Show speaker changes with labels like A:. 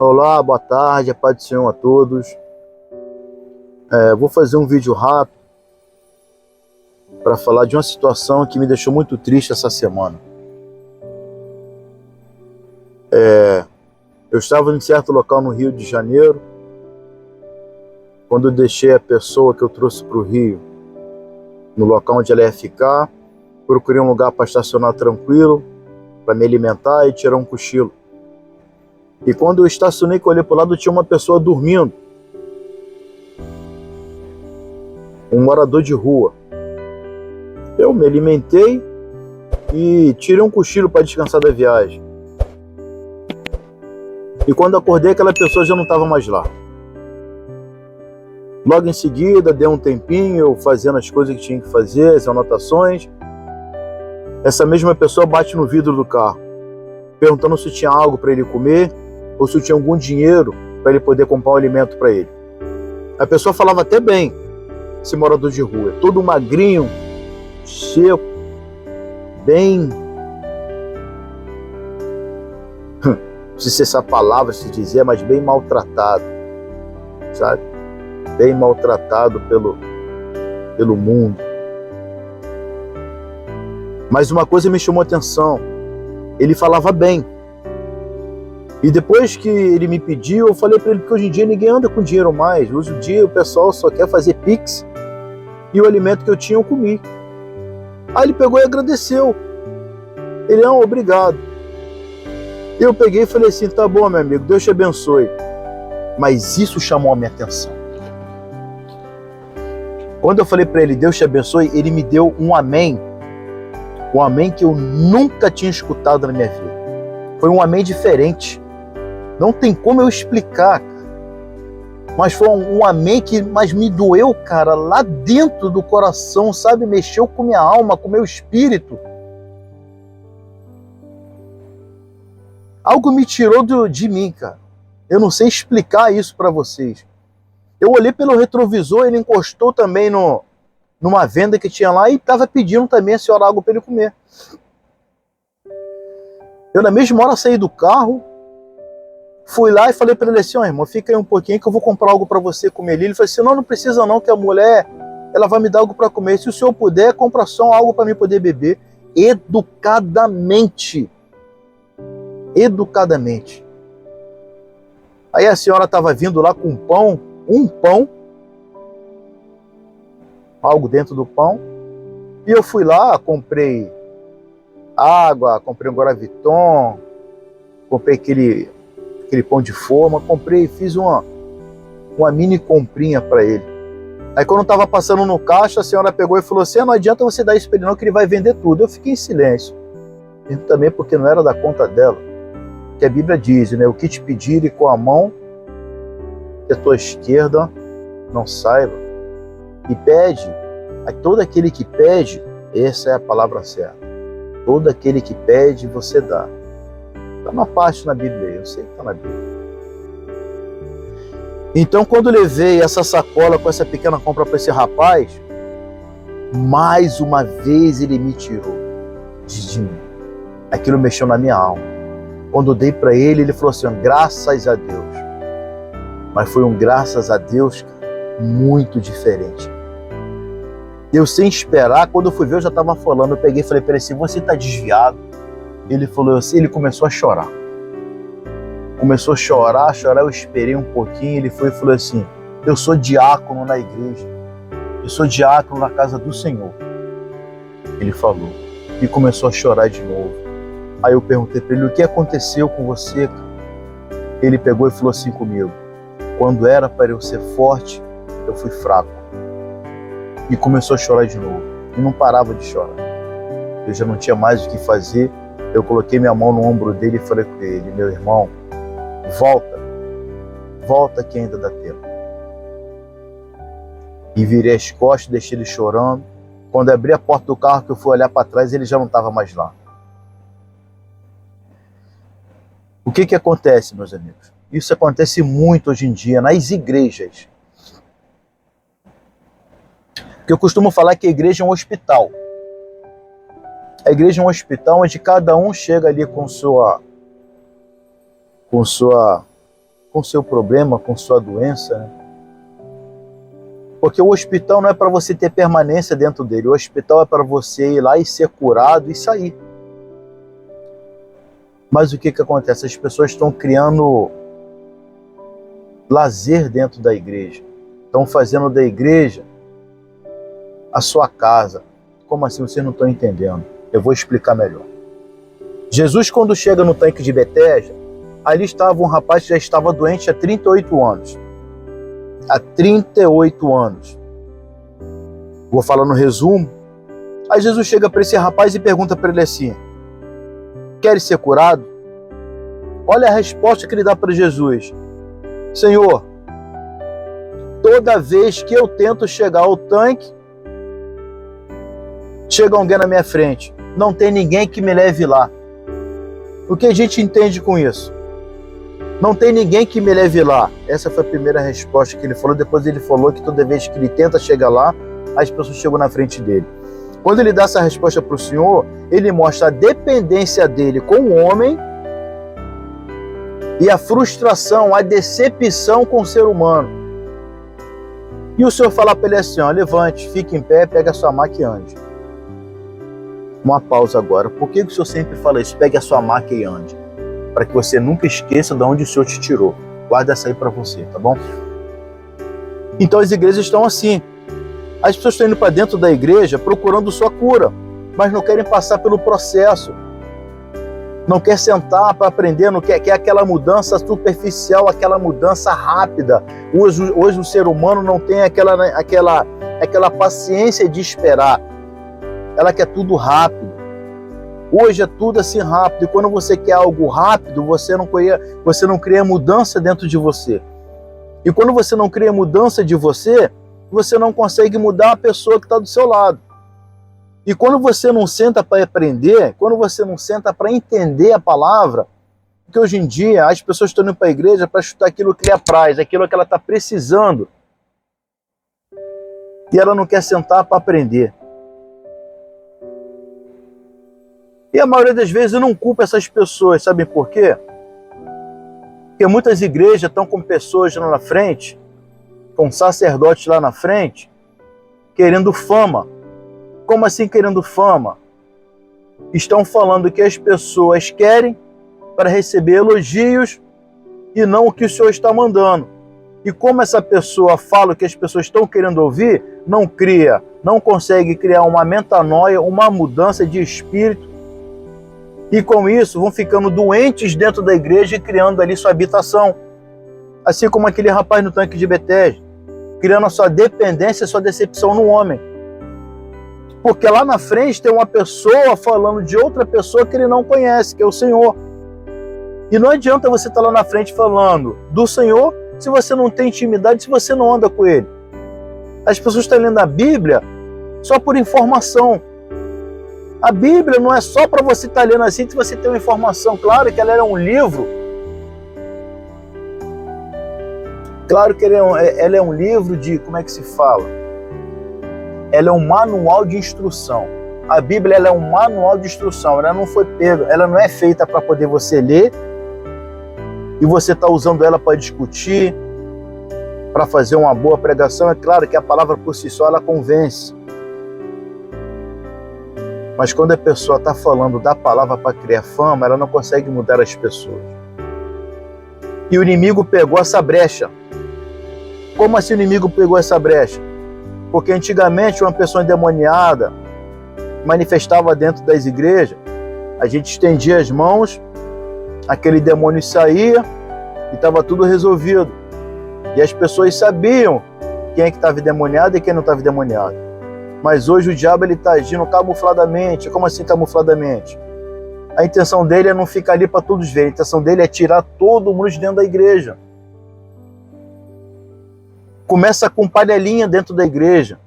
A: Olá, boa tarde, a paz do Senhor a todos. Vou fazer um vídeo rápido para falar de uma situação que me deixou muito triste essa semana. Eu estava em certo local no Rio de Janeiro, quando eu deixei a pessoa que eu trouxe para o Rio no local onde ela ia ficar, procurei um lugar para estacionar tranquilo, para me alimentar e tirar um cochilo. E quando eu estacionei, que eu olhei para o lado, tinha uma pessoa dormindo. Um morador de rua. Eu me alimentei e tirei um cochilo para descansar da viagem. E quando acordei, aquela pessoa já não estava mais lá. Logo em seguida, dei um tempinho, eu fazendo as coisas que tinha que fazer, as anotações. Essa mesma pessoa bate no vidro do carro, perguntando se tinha algo para ele comer ou se tinha algum dinheiro para ele poder comprar um alimento para ele. A pessoa falava até bem, esse morador de rua, todo magrinho, seco, bem... não sei se essa palavra se dizer, mas bem maltratado, sabe? Bem maltratado pelo mundo. Mas uma coisa me chamou a atenção, ele falava bem. E depois que ele me pediu, eu falei para ele que hoje em dia ninguém anda com dinheiro mais. Hoje em dia o pessoal só quer fazer Pix e o alimento que eu tinha eu comi. Aí ele pegou e agradeceu. Ele, não, obrigado. Eu peguei e falei assim, tá bom, meu amigo, Deus te abençoe. Mas isso chamou a minha atenção. Quando eu falei para ele, Deus te abençoe, ele me deu um amém. Um amém que eu nunca tinha escutado na minha vida. Foi um amém diferente. Não tem como eu explicar, cara. Mas foi um amém que me doeu, cara, lá dentro do coração, sabe? Mexeu com minha alma, com meu espírito. Algo me tirou de mim, cara. Eu não sei explicar isso para vocês. Eu olhei pelo retrovisor, ele encostou também numa venda que tinha lá e estava pedindo também a senhora algo para ele comer. Eu na mesma hora saí do carro, fui lá e falei para ele assim, irmão, fica aí um pouquinho que eu vou comprar algo para você comer ali. Ele falou assim, não precisa não, que a mulher, ela vai me dar algo para comer. Se o senhor puder, compra só algo para mim poder beber. Educadamente. Educadamente. Aí a senhora estava vindo lá com um pão, algo dentro do pão, e eu fui lá, comprei água, comprei um Guaraviton, comprei aquele pão de forma, fiz uma mini comprinha para ele. Aí quando eu estava passando no caixa, a senhora pegou e falou assim, não adianta você dar isso para ele não, que ele vai vender tudo. Eu fiquei em silêncio, também porque não era da conta dela, que a Bíblia diz, né, o que te pedirem com a mão, que a tua esquerda não saiba, e pede, a todo aquele que pede, essa é a palavra certa, todo aquele que pede, você dá. Está uma parte na Bíblia, eu sei que está na Bíblia. Então, quando eu levei essa sacola com essa pequena compra para esse rapaz, mais uma vez ele me tirou de mim. Aquilo mexeu na minha alma. Quando eu dei para ele, ele falou assim, graças a Deus. Mas foi um graças a Deus muito diferente. Eu sem esperar, quando eu fui ver, eu já estava falando. Eu peguei e falei para ele assim, você está desviado? Ele falou assim, ele começou a chorar. Começou a chorar, eu esperei um pouquinho, ele foi e falou assim, eu sou diácono na igreja, eu sou diácono na casa do Senhor. Ele falou, e começou a chorar de novo. Aí eu perguntei para ele, o que aconteceu com você? Ele pegou e falou assim comigo, quando era para eu ser forte, eu fui fraco. E começou a chorar de novo, e não parava de chorar. Eu já não tinha mais o que fazer, eu coloquei minha mão no ombro dele e falei com ele, meu irmão, volta que ainda dá tempo. E virei as costas, deixei ele chorando. Quando abri a porta do carro, que eu fui olhar para trás, ele já não estava mais lá. O que acontece, meus amigos? Isso acontece muito hoje em dia nas igrejas. Porque eu costumo falar que a igreja é um hospital. A igreja é um hospital onde cada um chega ali com sua com seu problema, com sua doença, né? Porque o hospital não é para você ter permanência dentro dele. O hospital é para você ir lá e ser curado e sair. Mas o que acontece? As pessoas estão criando lazer dentro da igreja. Estão fazendo da igreja a sua casa. Como assim? Vocês não estão entendendo. Eu vou explicar melhor. Jesus, quando chega no tanque de Betesda, ali estava um rapaz que já estava doente há 38 anos. Há 38 anos. Vou falar no resumo. Aí Jesus chega para esse rapaz e pergunta para ele assim: queres ser curado? Olha a resposta que ele dá para Jesus: Senhor, toda vez que eu tento chegar ao tanque, chega alguém na minha frente. Não tem ninguém que me leve lá. O que a gente entende com isso? Não tem ninguém que me leve lá. Essa foi a primeira resposta que ele falou. Depois ele falou que toda vez que ele tenta chegar lá, as pessoas chegam na frente dele. Quando ele dá essa resposta para o Senhor, ele mostra a dependência dele com o homem e a frustração, a decepção com o ser humano. E o Senhor fala para ele assim: ó, levante, fique em pé, pega a sua maca e ande. Uma pausa agora. Por que o Senhor sempre fala isso? Pegue a sua maca e ande. Para que você nunca esqueça de onde o Senhor te tirou. Guarda essa aí para você, tá bom? Então as igrejas estão assim. As pessoas estão indo para dentro da igreja procurando sua cura, mas não querem passar pelo processo. Não quer sentar para aprender, não quer aquela mudança superficial, aquela mudança rápida. Hoje o ser humano não tem aquela paciência de esperar. Ela quer tudo rápido. Hoje é tudo assim rápido, e quando você quer algo rápido, você não cria mudança dentro de você. E quando você não cria mudança de você não consegue mudar a pessoa que está do seu lado. E quando você não senta para aprender, quando você não senta para entender a palavra, porque hoje em dia as pessoas estão indo para a igreja para estudar aquilo que lhe apraz, aquilo que ela está precisando. E ela não quer sentar para aprender. E a maioria das vezes eu não culpo essas pessoas, sabem por quê? Porque muitas igrejas estão com pessoas lá na frente, com sacerdotes lá na frente, querendo fama. Como assim querendo fama? Estão falando que as pessoas querem para receber elogios e não o que o Senhor está mandando. E como essa pessoa fala o que as pessoas estão querendo ouvir, não consegue criar uma metanoia, uma mudança de espírito. E com isso vão ficando doentes dentro da igreja e criando ali sua habitação. Assim como aquele rapaz no tanque de Betesda, criando a sua dependência e sua decepção no homem. Porque lá na frente tem uma pessoa falando de outra pessoa que ele não conhece, que é o Senhor. E não adianta você estar lá na frente falando do Senhor se você não tem intimidade, se você não anda com Ele. As pessoas estão lendo a Bíblia só por informação. A Bíblia não é só para você estar lendo assim, se você tem uma informação. Claro que ela é um livro. Claro que ela é um livro de, como é que se fala? Ela é um manual de instrução. A Bíblia ela é um manual de instrução. Ela não foi pega, ela não é feita para poder você ler e você está usando ela para discutir, para fazer uma boa pregação. É claro que a palavra por si só ela convence. Mas quando a pessoa está falando da palavra para criar fama, ela não consegue mudar as pessoas. E o inimigo pegou essa brecha. Como assim o inimigo pegou essa brecha? Porque antigamente uma pessoa endemoniada manifestava dentro das igrejas, a gente estendia as mãos, aquele demônio saía e estava tudo resolvido. E as pessoas sabiam quem é que estava endemoniado e quem não estava endemoniado. Mas hoje o diabo está agindo camufladamente. Como assim camufladamente? A intenção dele é não ficar ali para todos verem. A intenção dele é tirar todo mundo de dentro da igreja. Começa com panelinha dentro da igreja.